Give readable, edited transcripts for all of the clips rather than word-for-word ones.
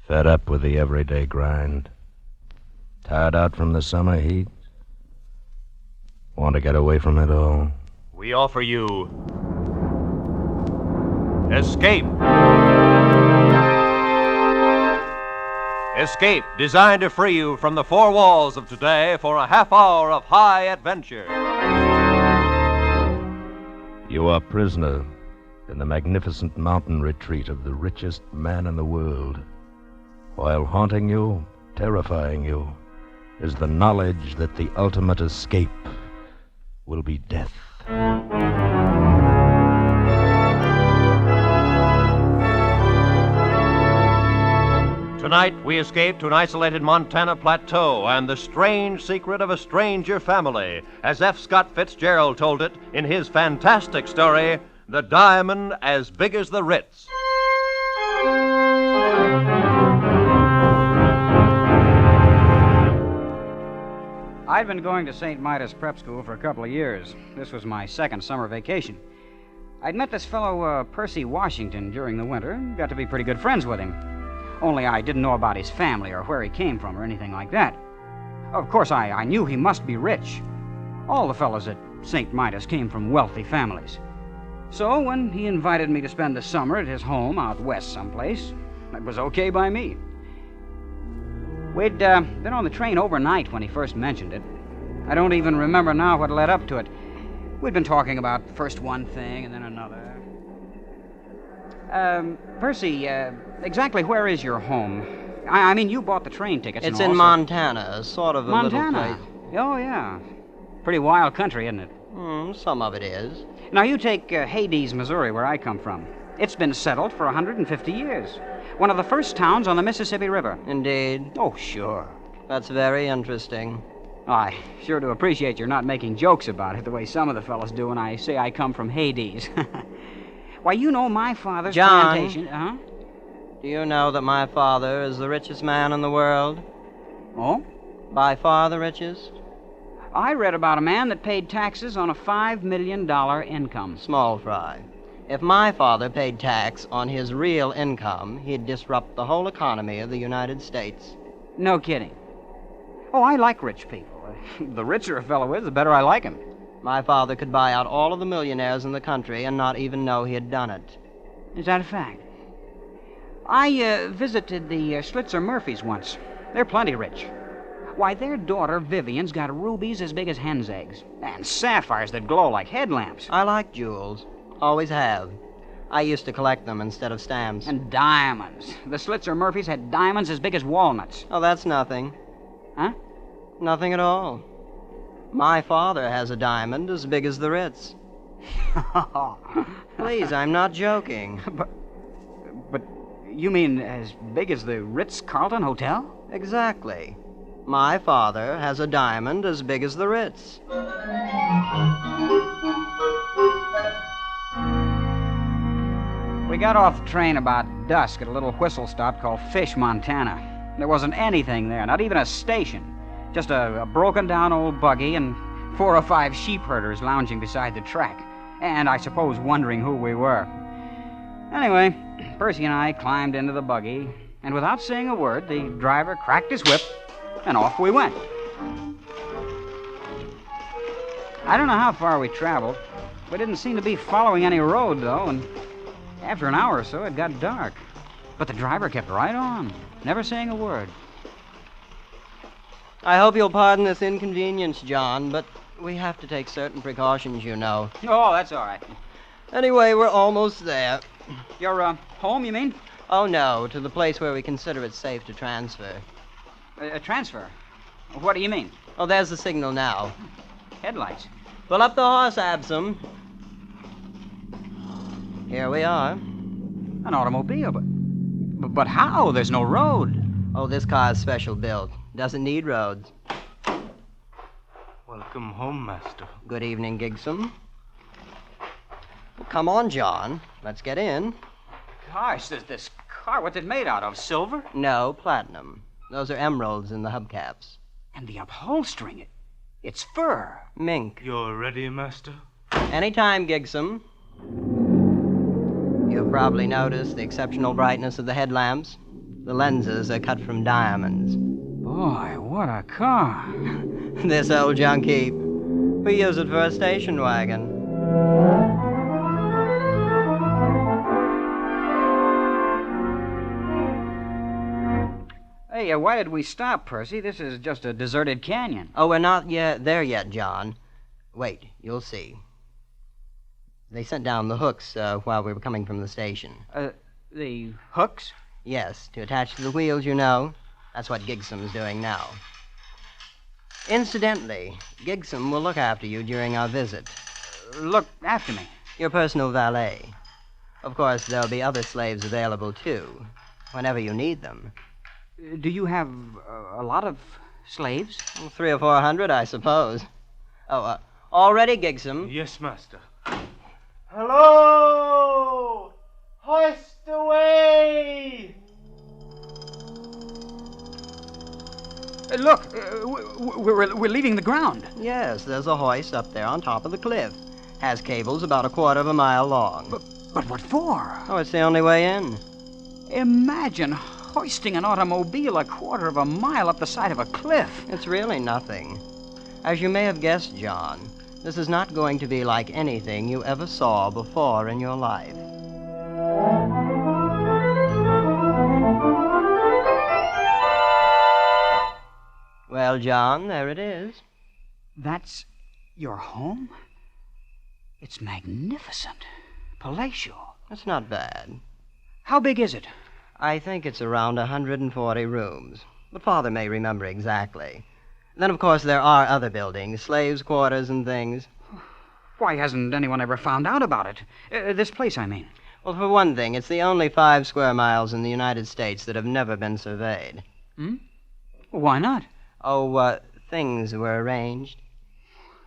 Fed up with the everyday grind. Tired out from the summer heat. Want to get away from it all. We offer you Escape. Escape, designed to free you from the four walls of today for a half hour of high adventure. You are prisoner in the magnificent mountain retreat of the richest man in the world. While haunting you, terrifying you, is the knowledge that the ultimate escape will be death. Tonight, we escape to an isolated Montana plateau and the strange secret of a stranger family, as F. Scott Fitzgerald told it in his fantastic story, The Diamond as Big as the Ritz. I'd been going to St. Midas Prep School for a couple of years. This was my second summer vacation. I'd met this fellow, Percy Washington, during the winter, and got to be pretty good friends with him. Only I didn't know about his family or where he came from or anything like that. Of course, I knew he must be rich. All the fellows at St. Midas came from wealthy families. So when he invited me to spend the summer at his home out west someplace, it was okay by me. We'd been on the train overnight when he first mentioned it. I don't even remember now what led up to it. We'd been talking about first one thing and then another. Percy, exactly where is your home? I mean, you bought the train tickets. It's in Montana, sort of a Montana? little place. Oh, yeah. Pretty wild country, isn't it? Some of it is. Now, you take Hades, Missouri, where I come from. It's been settled for 150 years. One of the first towns on the Mississippi River. Indeed. Oh, sure. That's very interesting. I sure do appreciate you're not making jokes about it the way some of the fellas do when I say I come from Hades. Why, you know my father's plantation... John, do you know that my father is the richest man in the world? Oh? By far the richest? I read about a man that paid taxes on a $5 million income. Small fry. If my father paid tax on his real income, he'd disrupt the whole economy of the United States. No kidding. Oh, I like rich people. The richer a fellow is, the better I like him. My father could buy out all of the millionaires in the country and not even know he had done it. Is that a fact? I visited the Schlitzer Murphys once. They're plenty rich. Why, their daughter Vivian's got rubies as big as hen's eggs, and sapphires that glow like headlamps. I like jewels. Always have. I used to collect them instead of stamps. And diamonds. The Schlitzer Murphys had diamonds as big as walnuts. Oh, that's nothing. Huh? Nothing at all. My father has a diamond as big as the Ritz. Please, I'm not joking. But you mean as big as the Ritz-Carlton Hotel? Exactly. My father has a diamond as big as the Ritz. We got off the train about dusk at a little whistle stop called Fish, Montana. There wasn't anything there, not even a station. Just a broken-down old buggy and 4 or 5 sheep herders lounging beside the track, and I suppose wondering who we were. Anyway, Percy and I climbed into the buggy, and without saying a word, the driver cracked his whip, and off we went. I don't know how far we traveled. We didn't seem to be following any road, though, and after an hour or so, it got dark. But the driver kept right on, never saying a word. I hope you'll pardon this inconvenience, John, but we have to take certain precautions, you know. Oh, that's all right. Anyway, we're almost there. You're, home, you mean? Oh, no, to the place where we consider it safe to transfer. A transfer? What do you mean? Oh, there's the signal now. Headlights. Pull up the horse, Absam. Here we are. An automobile, but how? There's no road. Oh, this car's special built. Doesn't need roads. Welcome home, Master. Good evening, Gigsum. Well, come on, John. Let's get in. Gosh, this car, what's it made out of? Silver? No, platinum. Those are emeralds in the hubcaps. And the upholstering, it's fur. Mink. You're ready, Master? Anytime, Gigsum. You've probably noticed the exceptional brightness of the headlamps. The lenses are cut from diamonds. Boy, what a car. This old junkie, we use it for a station wagon. Hey, why did we stop, Percy? This is just a deserted canyon. Oh, we're not there yet, John. Wait, you'll see. They sent down the hooks while we were coming from the station. The hooks? Yes, to attach to the wheels, you know. That's what Gigsom's doing now. Incidentally, Gigsom will look after you during our visit. Look after me. Your personal valet. Of course, there'll be other slaves available, too, whenever you need them. Do you have a lot of slaves? 300 or 400, I suppose. Oh, all ready, Gigsom? Yes, master. Hello! Hoist away! Look, we're leaving the ground. Yes, there's a hoist up there on top of the cliff. Has cables about a quarter of a mile long. But what for? Oh, it's the only way in. Imagine hoisting an automobile a quarter of a mile up the side of a cliff. It's really nothing. As you may have guessed, John, this is not going to be like anything you ever saw before in your life. Well, John, there it is. That's your home? It's magnificent. Palatial. It's not bad. How big is it? I think it's around 140 rooms, but Father may remember exactly. Then, of course, there are other buildings, slaves' quarters and things. Why hasn't anyone ever found out about it? This place, I mean. Well, for one thing, it's the only 5 square miles in the United States that have never been surveyed. Why not? Oh, things were arranged.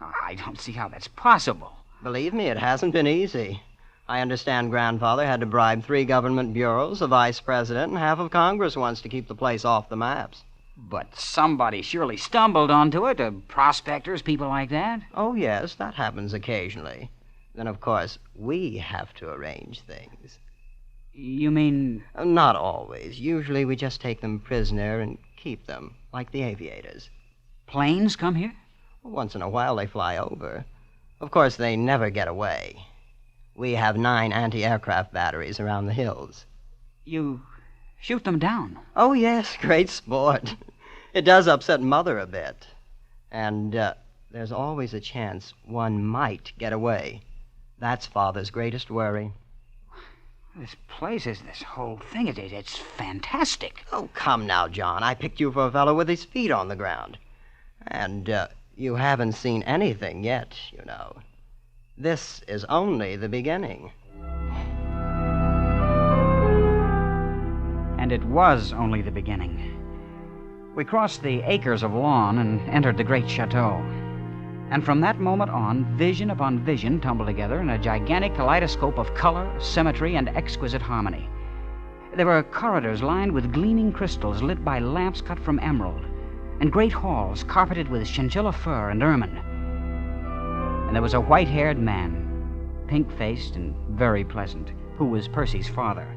I don't see how that's possible. Believe me, it hasn't been easy. I understand Grandfather had to bribe 3 government bureaus, a vice president, and half of Congress once to keep the place off the maps. But somebody surely stumbled onto it, prospectors, people like that. Oh, yes, that happens occasionally. Then, of course, we have to arrange things. You mean... Not always. Usually we just take them prisoner and keep them, like the aviators. Planes come here? Once in a while they fly over. Of course, they never get away. We have 9 anti-aircraft batteries around the hills. You shoot them down? Oh, yes, great sport. It does upset Mother a bit. And there's always a chance one might get away. That's Father's greatest worry. This place is this whole thing. It's fantastic. Oh, come now, John. I picked you for a fellow with his feet on the ground. And you haven't seen anything yet, you know. This is only the beginning. And it was only the beginning. We crossed the acres of lawn and entered the great chateau. And from that moment on, vision upon vision tumbled together in a gigantic kaleidoscope of color, symmetry, and exquisite harmony. There were corridors lined with gleaming crystals lit by lamps cut from emerald, and great halls carpeted with chinchilla fur and ermine. And there was a white-haired man, pink-faced and very pleasant, who was Percy's father.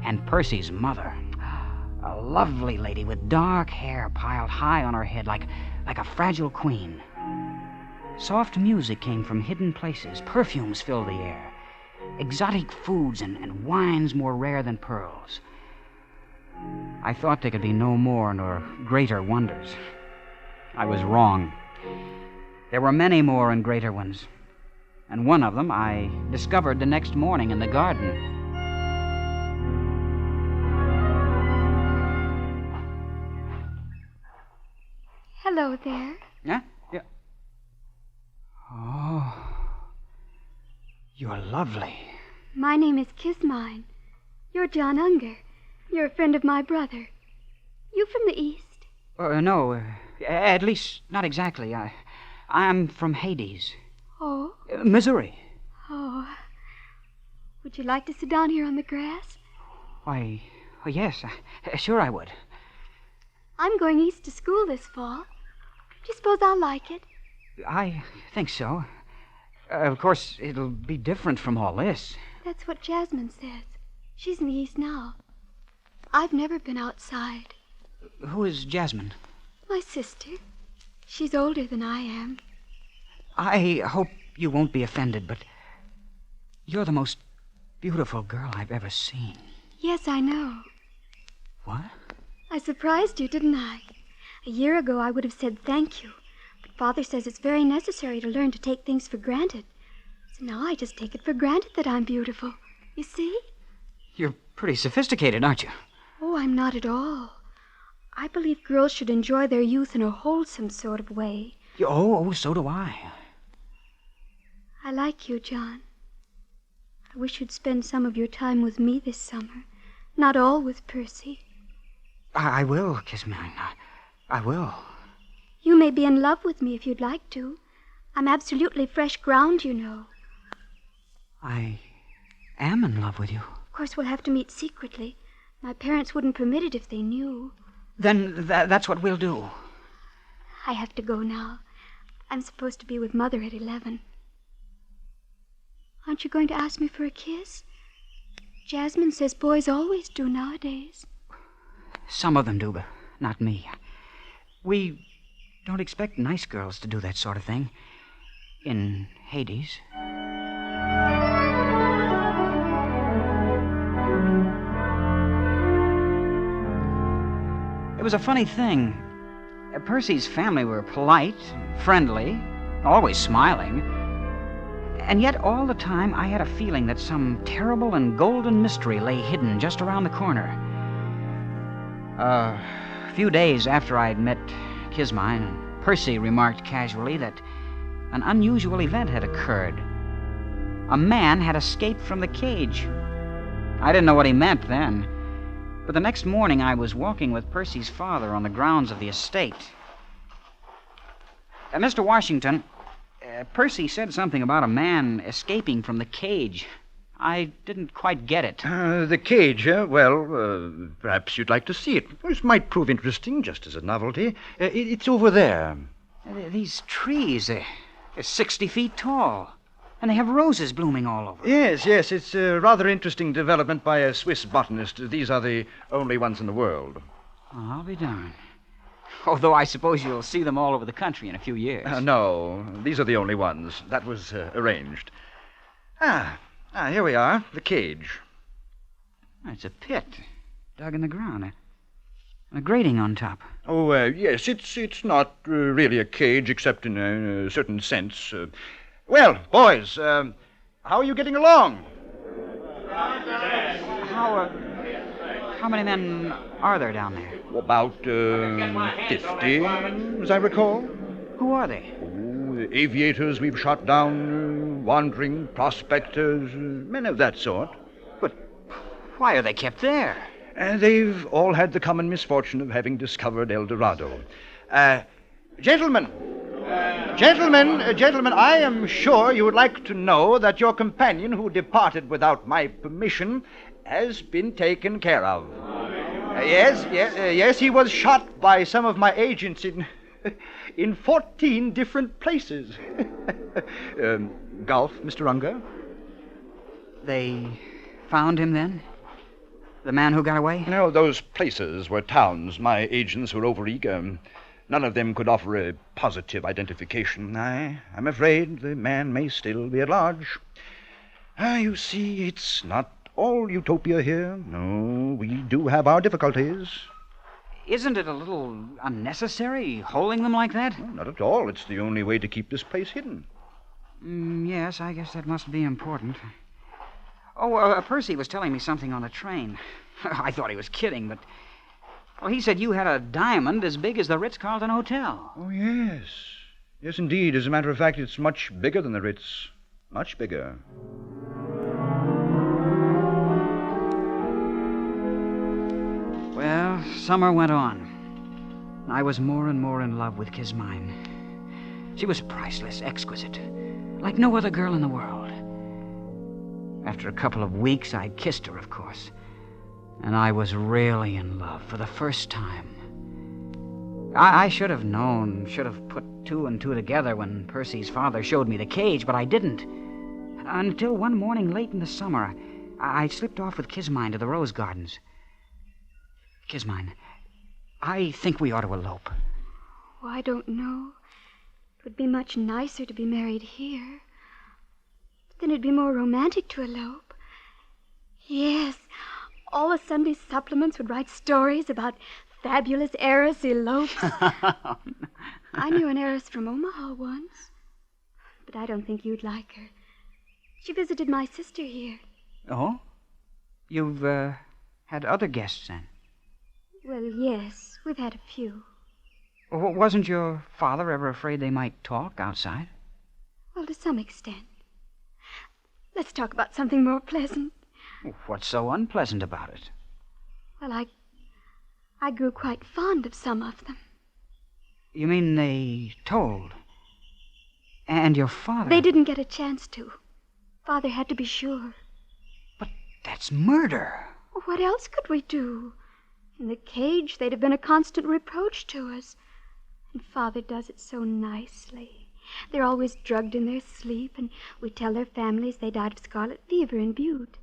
And Percy's mother, a lovely lady with dark hair piled high on her head like a fragile queen. Soft music came from hidden places. Perfumes filled the air. Exotic foods and wines more rare than pearls. I thought there could be no more nor greater wonders. I was wrong. There were many more and greater ones. And one of them I discovered the next morning in the garden. Hello there. Yeah? Yeah. Oh. You're lovely. My name is Kismine. You're John Unger. You're a friend of my brother. You from the East? No, at least not exactly. I'm from Hades. Oh? Missouri. Oh. Would you like to sit down here on the grass? Why, yes, sure I would. I'm going east to school this fall. Do you suppose I'll like it? I think so. Of course, it'll be different from all this. That's what Jasmine says. She's in the East now. I've never been outside. Who is Jasmine? My sister. She's older than I am. I hope you won't be offended, but you're the most beautiful girl I've ever seen. Yes, I know. What? I surprised you, didn't I? A year ago, I would have said thank you. But Father says it's very necessary to learn to take things for granted. So now I just take it for granted that I'm beautiful. You see? You're pretty sophisticated, aren't you? Oh, I'm not at all. I believe girls should enjoy their youth in a wholesome sort of way. Oh, so do I. I like you, John. I wish you'd spend some of your time with me this summer, not all with Percy. I will, Kiss Mine. I will. You may be in love with me if you'd like to. I'm absolutely fresh ground, you know. I am in love with you. Of course, we'll have to meet secretly. My parents wouldn't permit it if they knew. Then that's what we'll do. I have to go now. I'm supposed to be with Mother at 11. Aren't you going to ask me for a kiss? Jasmine says boys always do nowadays. Some of them do, but not me. We don't expect nice girls to do that sort of thing. In Hades. It was a funny thing. Percy's family were polite, friendly, always smiling. And yet all the time I had a feeling that some terrible and golden mystery lay hidden just around the corner. A few days after I'd met Kismine, Percy remarked casually that an unusual event had occurred. A man had escaped from the cage. I didn't know what he meant then, but the next morning I was walking with Percy's father on the grounds of the estate. Mr. Washington, Percy said something about a man escaping from the cage. I didn't quite get it. The cage, well, perhaps you'd like to see it. It might prove interesting, just as a novelty. It's over there. These trees, they're 60 feet tall, and they have roses blooming all over. Yes, it's a rather interesting development by a Swiss botanist. These are the only ones in the world. Oh, I'll be darned. Although I suppose you'll see them all over the country in a few years. No, these are the only ones. That was arranged. Here we are, the cage. It's a pit dug in the ground, and a grating on top. Oh, yes, it's not really a cage, except in a certain sense. Well, boys, how are you getting along? How many men are there down there? About 50, as I recall. Who are they? Oh, aviators we've shot down, wandering prospectors, men of that sort. But why are they kept there? They've all had the common misfortune of having discovered El Dorado. Gentlemen, I am sure you would like to know that your companion who departed without my permission has been taken care of. Yes, he was shot by some of my agents in 14 different places. Golf, Mr. Unger? They found him then? The man who got away? No, those places were towns. My agents were overeager. None of them could offer a positive identification. I'm afraid the man may still be at large. You see, it's not all utopia here. No, we do have our difficulties. Isn't it a little unnecessary, holding them like that? No, not at all. It's the only way to keep this place hidden. Yes, I guess that must be important. Oh, Percy was telling me something on the train. I thought he was kidding, but... Well, he said you had a diamond as big as the Ritz-Carlton Hotel. Oh, yes. Yes, indeed. As a matter of fact, it's much bigger than the Ritz. Much bigger. Well, summer went on. I was more and more in love with Kismine. She was priceless, exquisite, like no other girl in the world. After a couple of weeks, I kissed her, of course. And I was really in love for the first time. I should have known, should have put two and two together when Percy's father showed me the cage, but I didn't. Until one morning late in the summer, I slipped off with Kismine to the rose gardens. Kismine, I think we ought to elope. Oh, I don't know. It would be much nicer to be married here. But then it'd be more romantic to elope. Yes, all the Sunday supplements would write stories about fabulous heiress elopes. I knew an heiress from Omaha once, but I don't think you'd like her. She visited my sister here. Oh? You've, had other guests, then? Well, yes, we've had a few. Wasn't your father ever afraid they might talk outside? Well, to some extent. Let's talk about something more pleasant. What's so unpleasant about it? Well, I grew quite fond of some of them. You mean they told? And your father... They didn't get a chance to. Father had to be sure. But that's murder. What else could we do? In the cage, they'd have been a constant reproach to us. And Father does it so nicely. They're always drugged in their sleep, and we tell their families they died of scarlet fever in Butte.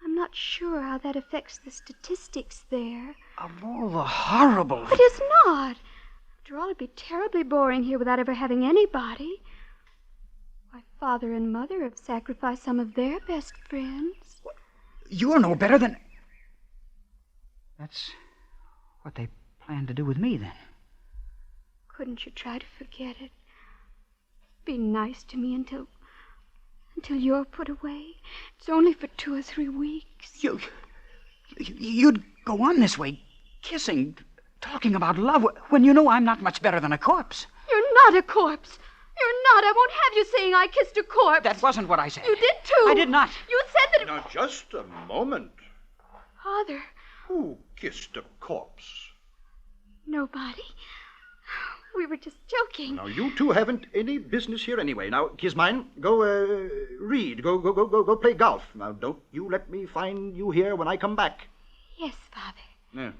I'm not sure how that affects the statistics there. Of all the horrible... It is not. After all, it'd be terribly boring here without ever having anybody. Why, Father and Mother have sacrificed some of their best friends. You're no better than... That's what they planned to do with me, then. Couldn't you try to forget it? Be nice to me until you're put away. It's only for 2 or 3 weeks. You'd go on this way, kissing, talking about love, when you know I'm not much better than a corpse. You're not a corpse. You're not. I won't have you saying I kissed a corpse. That wasn't what I said. You did, too. I did not. You said that it... Now, just a moment. Father. Who kissed a corpse? Nobody. We were just joking. Now, you two haven't any business here anyway. Now, Kismine, go read. Go play golf. Now, don't you let me find you here when I come back. Yes, Father. Yeah.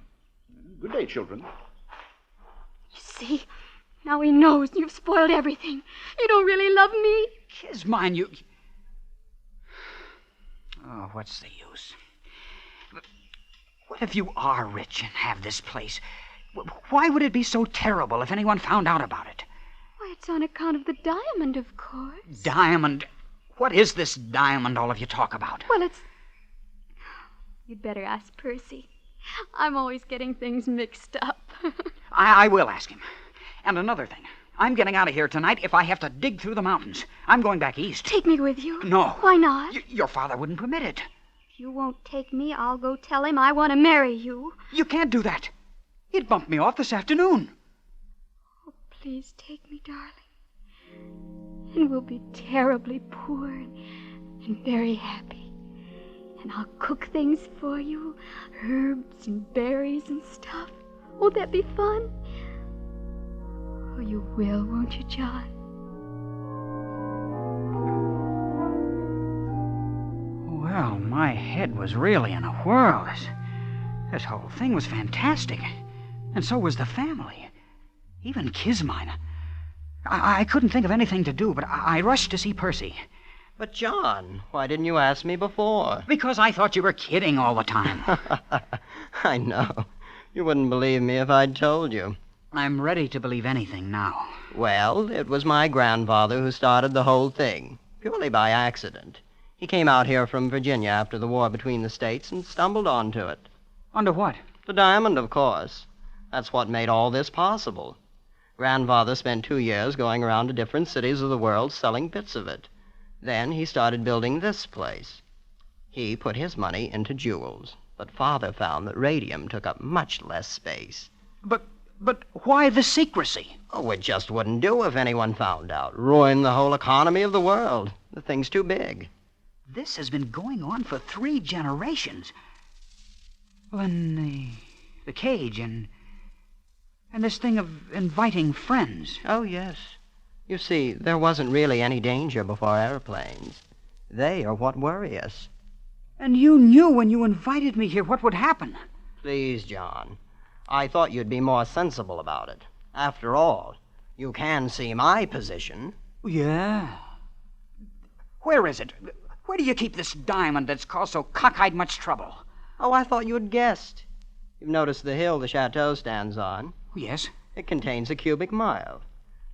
Good day, children. You see, now he knows you've spoiled everything. You don't really love me. Kismine, you... Oh, what's the use? What if you are rich and have this place? Why would it be so terrible if anyone found out about it? Why, it's on account of the diamond, of course. Diamond? What is this diamond all of you talk about? Well, it's... You'd better ask Percy. I'm always getting things mixed up. I will ask him. And another thing. I'm getting out of here tonight if I have to dig through the mountains. I'm going back east. Take me with you? No. Why not? Your father wouldn't permit it. If you won't take me, I'll go tell him I want to marry you. You can't do that. He'd bump me off this afternoon. Oh, please take me, darling. And we'll be terribly poor and very happy. And I'll cook things for you, herbs and berries and stuff. Won't that be fun? Oh, you will, won't you, John? Well, my head was really in a whirl. This whole thing was fantastic. And so was the family. Even Kismine. I couldn't think of anything to do, but I rushed to see Percy. But, John, why didn't you ask me before? Because I thought you were kidding all the time. I know. You wouldn't believe me if I'd told you. I'm ready to believe anything now. Well, it was my grandfather who started the whole thing, purely by accident. He came out here from Virginia after the war between the states and stumbled onto it. Onto what? The diamond, of course. That's what made all this possible. Grandfather spent 2 years going around to different cities of the world selling bits of it. Then he started building this place. He put his money into jewels, but Father found that radium took up much less space. But why the secrecy? Oh, it just wouldn't do if anyone found out. Ruin the whole economy of the world. The thing's too big. This has been going on for 3 generations. Well, and the cage and this thing of inviting friends. Oh, yes. You see, there wasn't really any danger before airplanes. They are what worry us. And you knew when you invited me here what would happen. Please, John. I thought you'd be more sensible about it. After all, you can see my position. Yeah. Where is it? Where do you keep this diamond that's caused so cockeyed much trouble? Oh, I thought you'd guessed. You've noticed the hill the chateau stands on? Yes. It contains a cubic mile.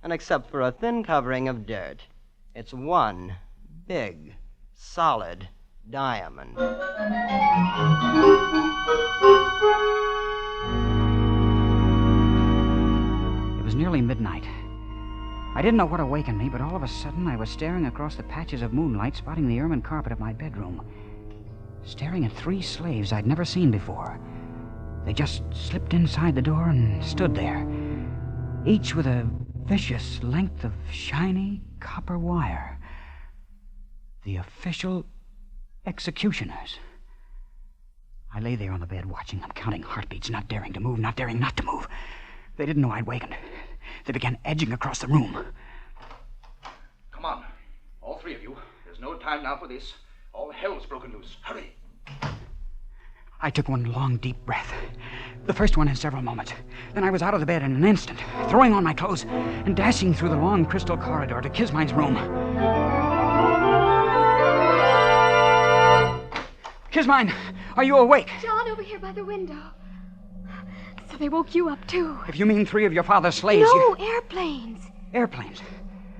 And except for a thin covering of dirt, it's one big, solid diamond. It was nearly midnight. I didn't know what awakened me, but all of a sudden I was staring across the patches of moonlight, spotting the ermine carpet of my bedroom. Staring at 3 slaves I'd never seen before. They just slipped inside the door and stood there, each with a vicious length of shiny copper wire. The official executioners. I lay there on the bed watching them, counting heartbeats, not daring to move, not daring not to move. They didn't know I'd wakened. They began edging across the room. Come on, all 3 of you. There's no time now for this. All hell's broken loose. Hurry. I took one long, deep breath. The first one in several moments. Then I was out of the bed in an instant, throwing on my clothes and dashing through the long crystal corridor to Kismine's room. Kismine, are you awake? John, over here by the window. So they woke you up, too. If you mean 3 of your father's slaves... No, airplanes. Airplanes.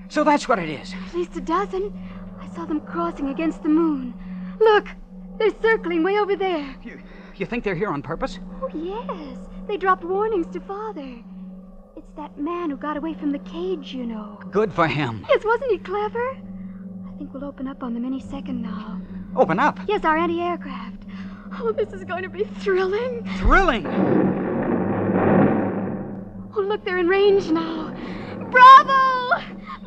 So that's what it is. At least a dozen. I saw them crossing against the moon. Look, they're circling way over there. You think they're here on purpose? Oh, yes. They dropped warnings to Father. It's that man who got away from the cage, you know. Good for him. Yes, wasn't he clever? I think we'll open up on them any second now. Open up? Yes, our anti-aircraft. Oh, this is going to be thrilling. Thrilling? Oh, look, they're in range now. Bravo!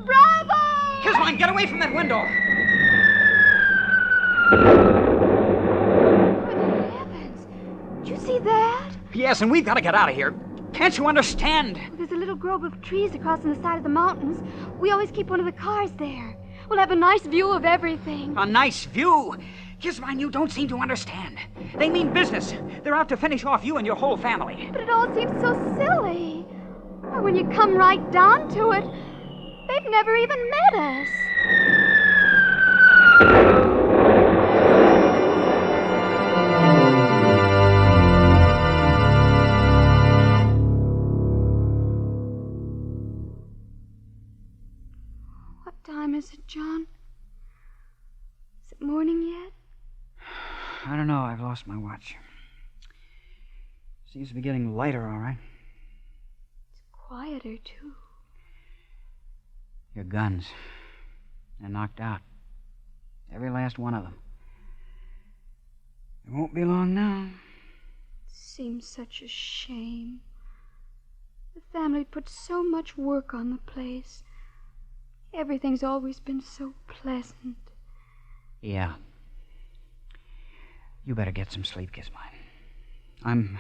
Bravo! Kismine, get away from that window! Good heavens. Did you see that? Yes, and we've got to get out of here. Can't you understand? There's a little grove of trees across on the side of the mountains. We always keep one of the cars there. We'll have a nice view of everything. A nice view? Kismine, you don't seem to understand. They mean business. They're out to finish off you and your whole family. But it all seems so silly. Or when you come right down to it, they've never even met us. What time is it, John? Is it morning yet? I don't know. I've lost my watch. Seems to be getting lighter, all right. It's quieter, too. Your guns. They're knocked out. Every last one of them. It won't be long now. It seems such a shame. The family put so much work on the place. Everything's always been so pleasant. Yeah. You better get some sleep, Kismine. I'm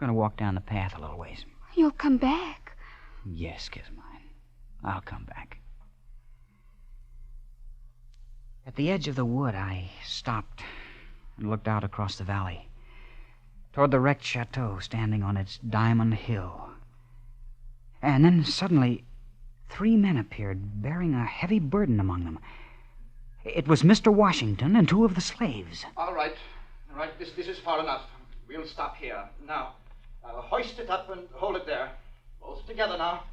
going to walk down the path a little ways. You'll come back. Yes, Kismine. I'll come back. At the edge of the wood, I stopped and looked out across the valley toward the wrecked chateau standing on its diamond hill. And then suddenly, 3 men appeared bearing a heavy burden among them. It was Mr. Washington and 2 of the slaves. All right. This is far enough. We'll stop here. Now, hoist it up and hold it there. Both together now.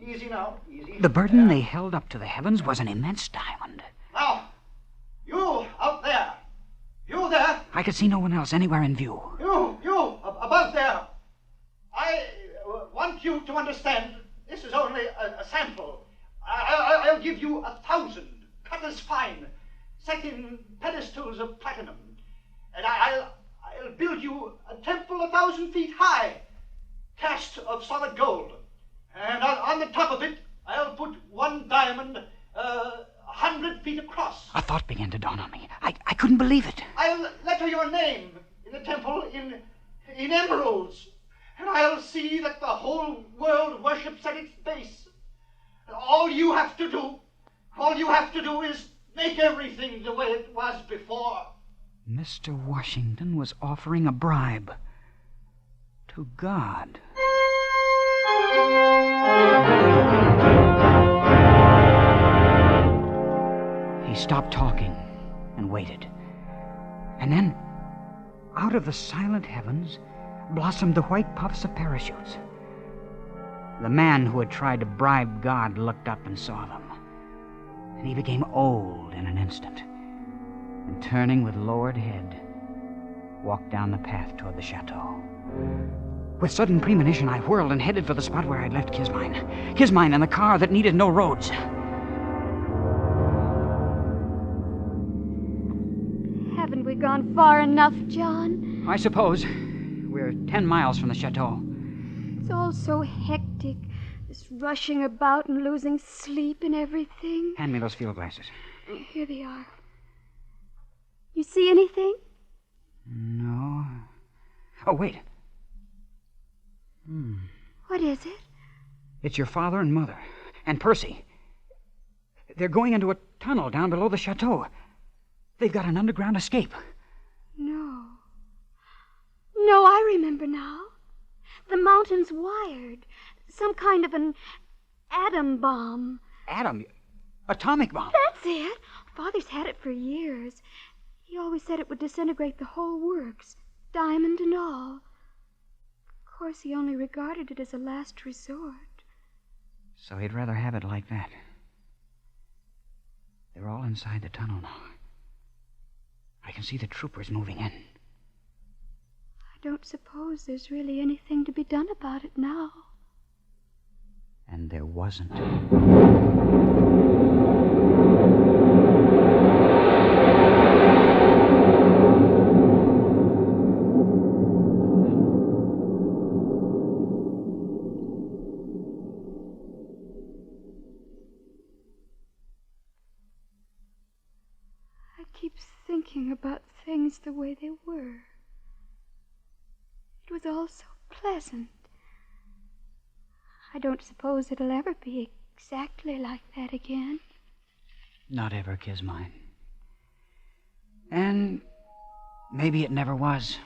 Easy now. Easy. The burden they held up to the heavens was an immense diamond. Now, you out there. You there. I could see no one else anywhere in view. You, above there. I want you to understand this is only a sample. I'll give you 1,000, cut as fine, set in pedestals of platinum. And I'll build you a temple 1,000 feet high, cast of solid gold. And on the top of it, I'll put one diamond 100 feet across. A thought began to dawn on me. I couldn't believe it. I'll letter your name in the temple in emeralds. And I'll see that the whole world worships at its base. And all you have to do is make everything the way it was before. Mr. Washington was offering a bribe to God. He stopped talking and waited. And then, out of the silent heavens, blossomed the white puffs of parachutes. The man who had tried to bribe God looked up and saw them. And he became old in an instant. And turning with lowered head, walked down the path toward the chateau. With sudden premonition, I whirled and headed for the spot where I'd left Kismine. Kismine and the car that needed no roads. Haven't we gone far enough, John? I suppose. We're 10 miles from the chateau. It's all so hectic. This rushing about and losing sleep and everything. Hand me those field glasses. Here they are. You see anything? No. Oh, wait. What is it? It's your father and mother. And Percy. They're going into a tunnel down below the chateau. They've got an underground escape. No. No, I remember now. The mountain's wired. Some kind of an atom bomb. Atom? Atomic bomb? That's it. Father's had it for years. He always said it would disintegrate the whole works, diamond and all. Of course, he only regarded it as a last resort. So he'd rather have it like that. They're all inside the tunnel now. I can see the troopers moving in. I don't suppose there's really anything to be done about it now. And there wasn't. I keep thinking about things the way they were. It was all so pleasant. I don't suppose it'll ever be exactly like that again. Not ever, Kismine. And maybe it never was.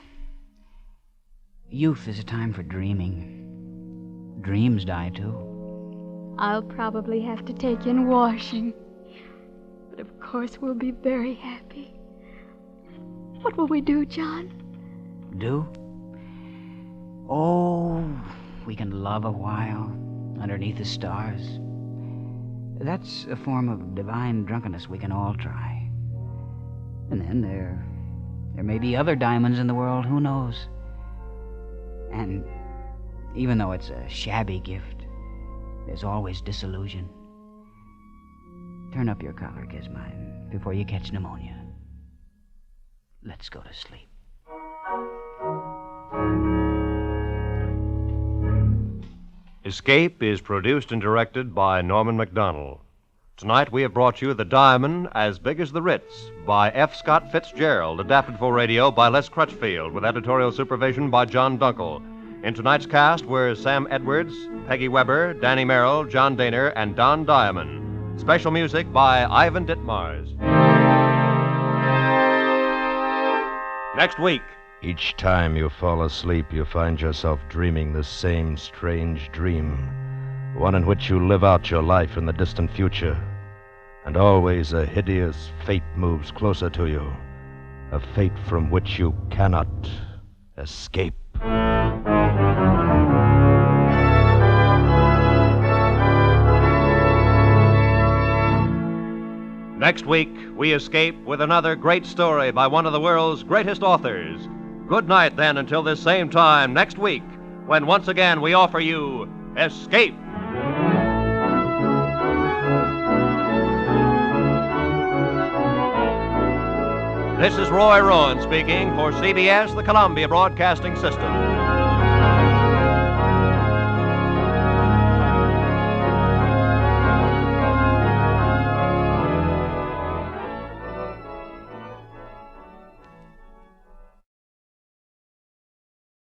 Youth is a time for dreaming. Dreams die, too. I'll probably have to take in washing. But of course we'll be very happy. What will we do, John? Do? Oh, we can love a while underneath the stars. That's a form of divine drunkenness we can all try. And then there may be other diamonds in the world, who knows? And even though it's a shabby gift, there's always disillusion. Turn up your collar, Kismine, before you catch pneumonia. Let's go to sleep. Escape is produced and directed by Norman MacDonald. Tonight we have brought you The Diamond as Big as the Ritz by F. Scott Fitzgerald, adapted for radio by Les Crutchfield, with editorial supervision by John Dunkel. In tonight's cast were Sam Edwards, Peggy Weber, Danny Merrill, John Daner, and Don Diamond. Special music by Ivan Ditmars. Next week. Each time you fall asleep, you find yourself dreaming the same strange dream, one in which you live out your life in the distant future, and always a hideous fate moves closer to you, a fate from which you cannot escape. Next week, we escape with another great story by one of the world's greatest authors. Good night, then, until this same time next week, when once again we offer you Escape. This is Roy Rowan speaking for CBS, the Columbia Broadcasting System.